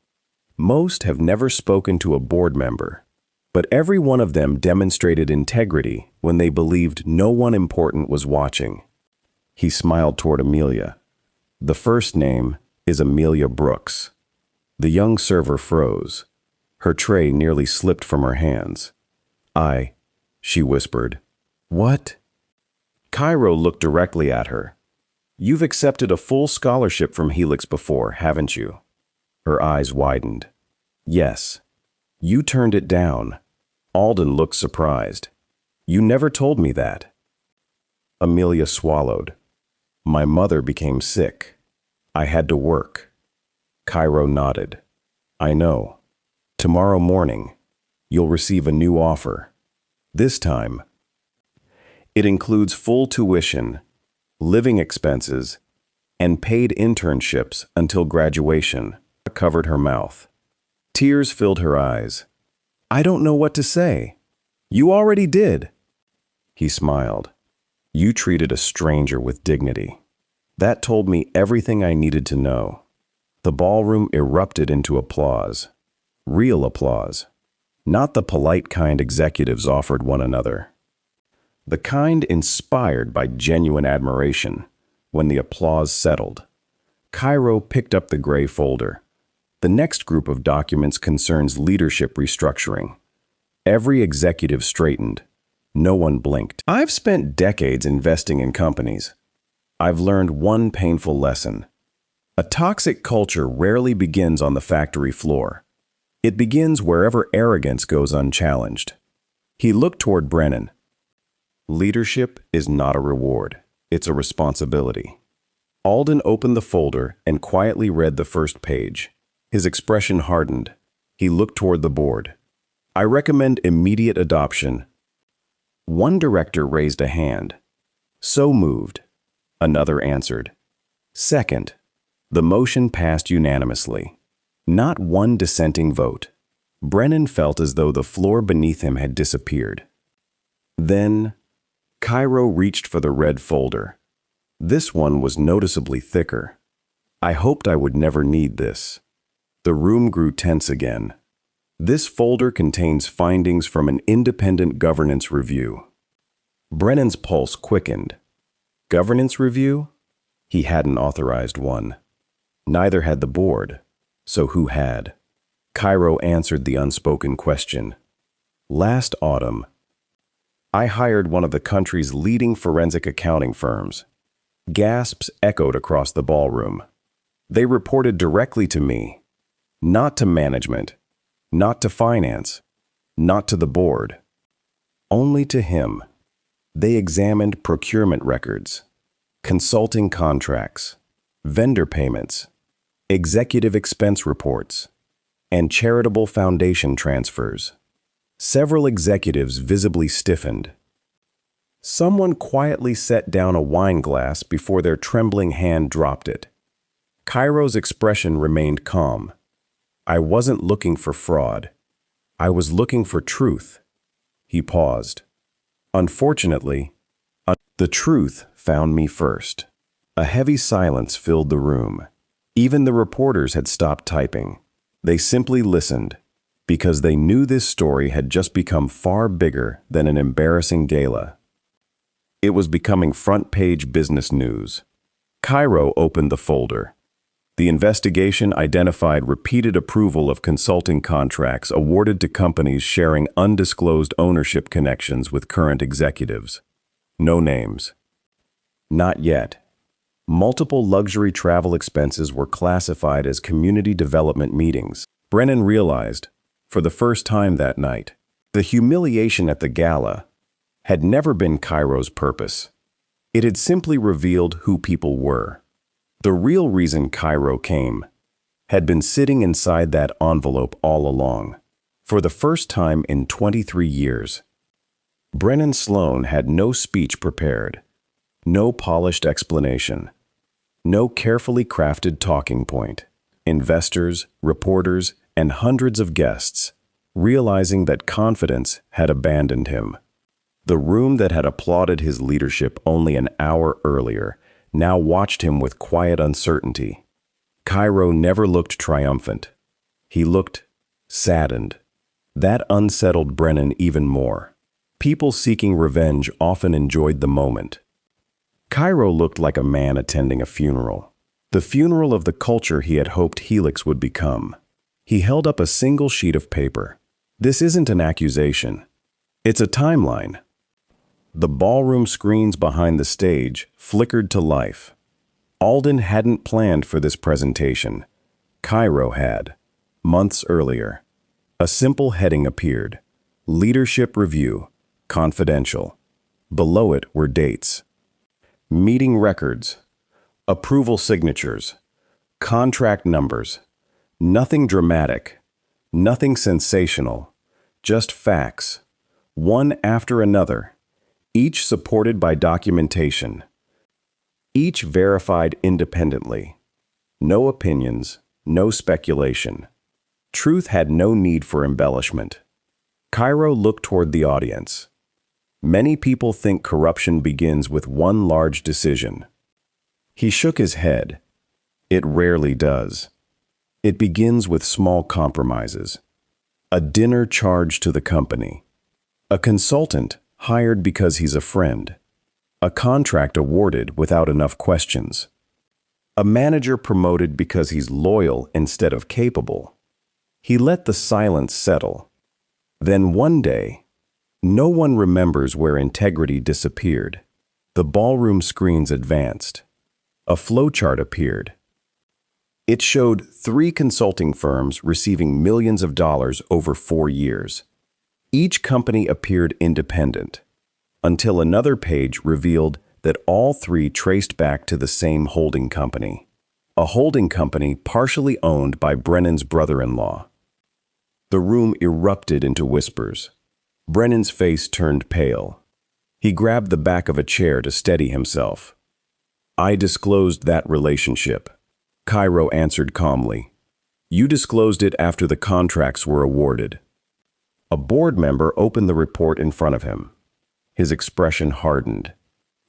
Most have never spoken to a board member, but every one of them demonstrated integrity when they believed no one important was watching. He smiled toward Amelia. The first name is Amelia Brooks. The young server froze. Her tray nearly slipped from her hands. She whispered. What? Kairo looked directly at her. You've accepted a full scholarship from Helix before, haven't you? Her eyes widened. Yes. You turned it down. Alden looked surprised. You never told me that. Amelia swallowed. My mother became sick. I had to work. Kairo nodded. I know. Tomorrow morning, you'll receive a new offer. This time, it includes full tuition, living expenses, and paid internships until graduation. Covered her mouth. Tears filled her eyes. I don't know what to say. You already did. He smiled. You treated a stranger with dignity. That told me everything I needed to know. The ballroom erupted into applause. Real applause. Not the polite kind executives offered one another. The kind inspired by genuine admiration. When the applause settled, Kairo picked up the gray folder. The next group of documents concerns leadership restructuring. Every executive straightened. No one blinked. I've spent decades investing in companies. I've learned one painful lesson. A toxic culture rarely begins on the factory floor. It begins wherever arrogance goes unchallenged. He looked toward Brennan. Leadership is not a reward. It's a responsibility. Alden opened the folder and quietly read the first page. His expression hardened. He looked toward the board. I recommend immediate adoption. One director raised a hand. So moved. Another answered. Second, the motion passed unanimously. Not one dissenting vote. Brennan felt as though the floor beneath him had disappeared. Then, Kairo reached for the red folder. This one was noticeably thicker. I hoped I would never need this. The room grew tense again. This folder contains findings from an independent governance review. Brennan's pulse quickened. Governance review? He hadn't authorized one. Neither had the board. So who had? Kairo answered the unspoken question. Last autumn, I hired one of the country's leading forensic accounting firms. Gasps echoed across the ballroom. They reported directly to me. Not to management. Not to finance. Not to the board. Only to him. They examined procurement records, consulting contracts, vendor payments, executive expense reports, and charitable foundation transfers. Several executives visibly stiffened. Someone quietly set down a wine glass before their trembling hand dropped it. Kairo's expression remained calm. I wasn't looking for fraud. I was looking for truth. He paused. Unfortunately, the truth found me first. A heavy silence filled the room. Even the reporters had stopped typing. They simply listened, because they knew this story had just become far bigger than an embarrassing gala. It was becoming front-page business news. Kairo opened the folder. The investigation identified repeated approval of consulting contracts awarded to companies sharing undisclosed ownership connections with current executives. No names. Not yet. Multiple luxury travel expenses were classified as community development meetings. Brennan realized, for the first time that night, the humiliation at the gala had never been Kairo's purpose. It had simply revealed who people were. The real reason Kairo came had been sitting inside that envelope all along. For the first time in 23 years, Brennan Sloan had no speech prepared, no polished explanation, no carefully crafted talking point. Investors, reporters, and hundreds of guests, realizing that confidence had abandoned him. The room that had applauded his leadership only an hour earlier now watched him with quiet uncertainty. Kairo never looked triumphant. He looked saddened. That unsettled Brennan even more. People seeking revenge often enjoyed the moment. Kairo looked like a man attending a funeral. The funeral of the culture he had hoped Helix would become. He held up a single sheet of paper. This isn't an accusation. It's a timeline. The ballroom screens behind the stage flickered to life. Alden hadn't planned for this presentation. Kairo had. Months earlier. A simple heading appeared. Leadership Review. Confidential. Below it were dates. Meeting records. Approval signatures. Contract numbers. Nothing dramatic. Nothing sensational. Just facts. One after another. Each supported by documentation. Each verified independently. No opinions, no speculation. Truth had no need for embellishment. Kairo looked toward the audience. Many people think corruption begins with one large decision. He shook his head. It rarely does. It begins with small compromises. A dinner charged to the company. A consultant hired because he's a friend. A contract awarded without enough questions. A manager promoted because he's loyal instead of capable. He let the silence settle. Then one day, no one remembers where integrity disappeared. The ballroom screens advanced. A flowchart appeared. It showed 3 consulting firms receiving millions of dollars over 4 years. Each company appeared independent, until another page revealed that all 3 traced back to the same holding company, a holding company partially owned by Brennan's brother-in-law. The room erupted into whispers. Brennan's face turned pale. He grabbed the back of a chair to steady himself. "I disclosed that relationship," Kairo answered calmly. "You disclosed it after the contracts were awarded." A board member opened the report in front of him. His expression hardened.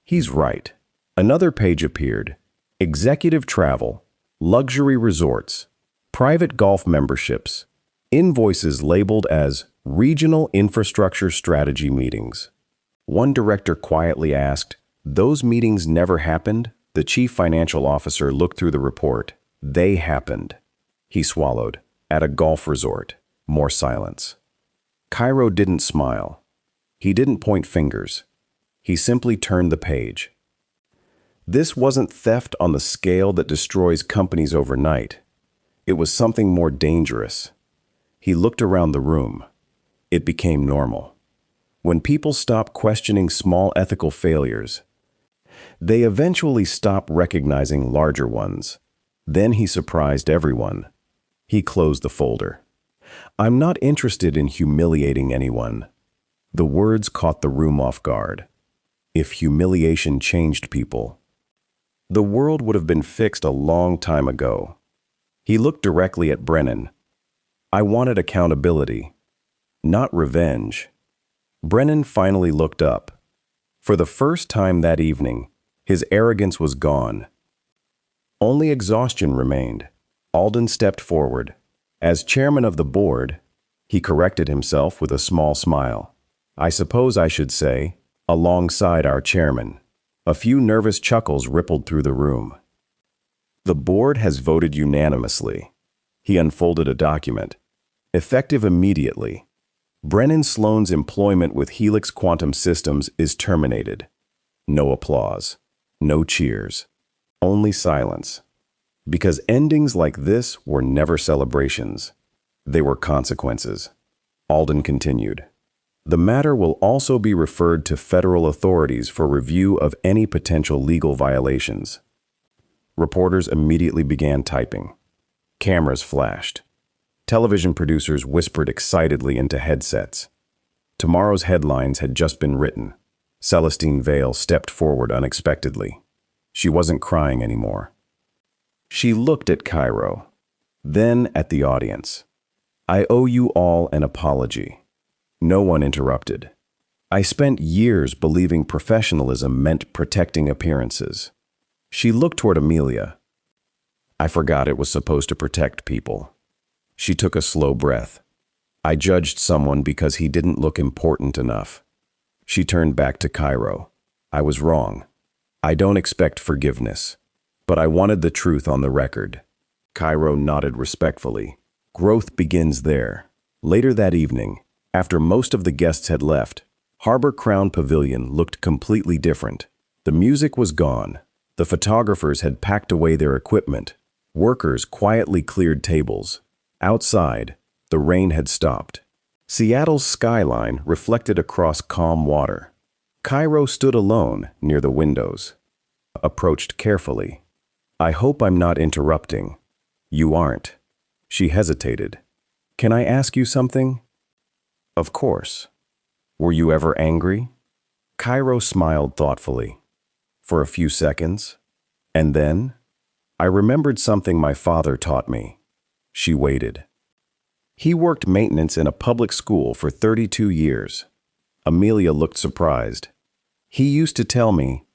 He's right. Another page appeared. Executive travel, luxury resorts, private golf memberships, invoices labeled as regional infrastructure strategy meetings. One director quietly asked, "Those meetings never happened?" The chief financial officer looked through the report. "They happened." He swallowed. "At a golf resort." More silence. Kairo didn't smile. He didn't point fingers. He simply turned the page. This wasn't theft on the scale that destroys companies overnight. It was something more dangerous. He looked around the room. It became normal. When people stop questioning small ethical failures, they eventually stop recognizing larger ones. Then he surprised everyone. He closed the folder. "I'm not interested in humiliating anyone." The words caught the room off guard. If humiliation changed people, the world would have been fixed a long time ago. He looked directly at Brennan. "I wanted accountability, not revenge." Brennan finally looked up. For the first time that evening, his arrogance was gone. Only exhaustion remained. Alden stepped forward. As chairman of the board, he corrected himself with a small smile. "I suppose I should say, alongside our chairman." A few nervous chuckles rippled through the room. "The board has voted unanimously." He unfolded a document. "Effective immediately. Brennan Sloan's employment with Helix Quantum Systems is terminated." No applause. No cheers. Only silence. Because endings like this were never celebrations. They were consequences. Alden continued. "The matter will also be referred to federal authorities for review of any potential legal violations." Reporters immediately began typing. Cameras flashed. Television producers whispered excitedly into headsets. Tomorrow's headlines had just been written. Celestine Vale stepped forward unexpectedly. She wasn't crying anymore. She looked at Kairo, then at the audience. "I owe you all an apology." No one interrupted. "I spent years believing professionalism meant protecting appearances." She looked toward Amelia. I forgot it was supposed to protect people. She took a slow breath. I judged someone because he didn't look important enough. She turned back to Kairo. I was wrong. I don't expect forgiveness, but I wanted the truth on the record. Kairo nodded respectfully. Growth begins there. Later that evening, after most of the guests had left, Harbor Crown Pavilion looked completely different. The music was gone. The photographers had packed away their equipment. Workers quietly cleared tables. Outside, the rain had stopped. Seattle's skyline reflected across calm water. Kairo stood alone near the windows. Approached carefully. I hope I'm not interrupting. You aren't. She hesitated. Can I ask you something? Of course. Were you ever angry? Kairo smiled thoughtfully. For a few seconds. And then, I remembered something my father taught me. She waited. He worked maintenance in a public school for 32 years. Amelia looked surprised. He used to tell me,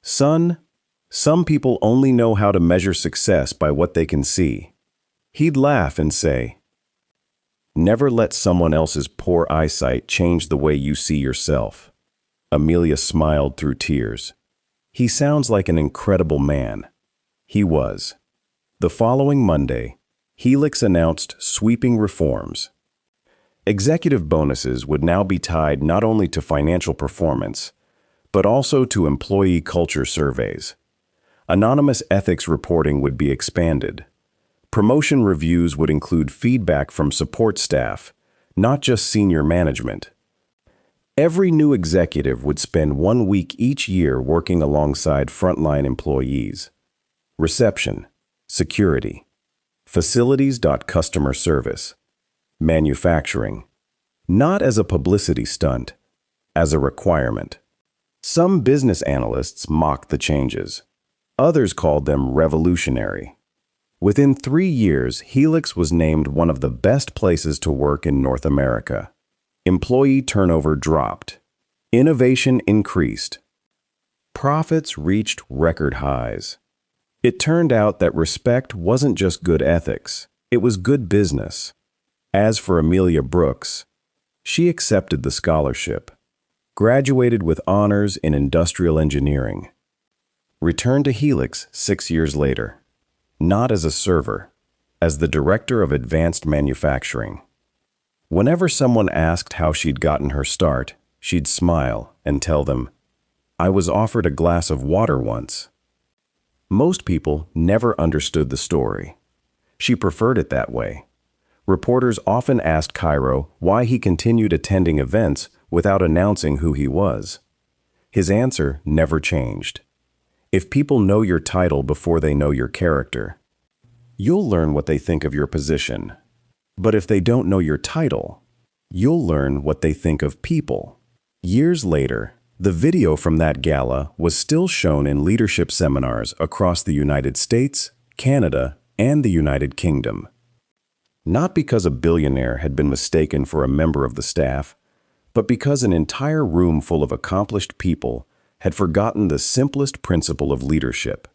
"Son, some people only know how to measure success by what they can see." He'd laugh and say, "Never let someone else's poor eyesight change the way you see yourself." Amelia smiled through tears. He sounds like an incredible man. He was. The following Monday, Helix announced sweeping reforms. Executive bonuses would now be tied not only to financial performance, but also to employee culture surveys. Anonymous ethics reporting would be expanded. Promotion reviews would include feedback from support staff, not just senior management. Every new executive would spend 1 week each year working alongside frontline employees. Reception, security, facilities.customer service, manufacturing, not as a publicity stunt, as a requirement. Some business analysts mocked the changes. Others called them revolutionary. Within 3 years, Helix was named one of the best places to work in North America. Employee turnover dropped. Innovation increased. Profits reached record highs. It turned out that respect wasn't just good ethics, it was good business. As for Amelia Brooks, she accepted the scholarship, graduated with honors in industrial engineering, returned to Helix 6 years later, not as a server, as the director of advanced manufacturing. Whenever someone asked how she'd gotten her start, she'd smile and tell them, "I was offered a glass of water once." Most people never understood the story. She preferred it that way. Reporters often asked Kairo why he continued attending events without announcing who he was. His answer never changed. If people know your title before they know your character, you'll learn what they think of your position. But if they don't know your title, you'll learn what they think of people. Years later, the video from that gala was still shown in leadership seminars across the United States, Canada, and the United Kingdom. Not because a billionaire had been mistaken for a member of the staff, but because an entire room full of accomplished people had forgotten the simplest principle of leadership.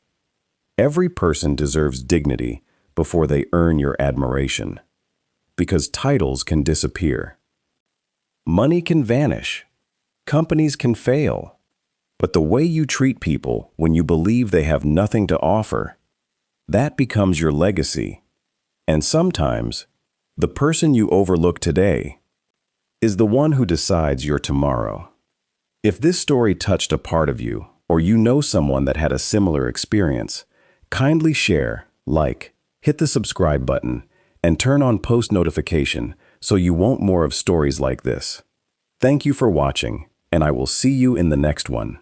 Every person deserves dignity before they earn your admiration. Because titles can disappear. Money can vanish. Companies can fail. But the way you treat people when you believe they have nothing to offer, that becomes your legacy. And sometimes, the person you overlook today is the one who decides your tomorrow. If this story touched a part of you, or you know someone that had a similar experience, kindly share, like, hit the subscribe button, and turn on post notification so you won't more of stories like this. Thank you for watching, and I will see you in the next one.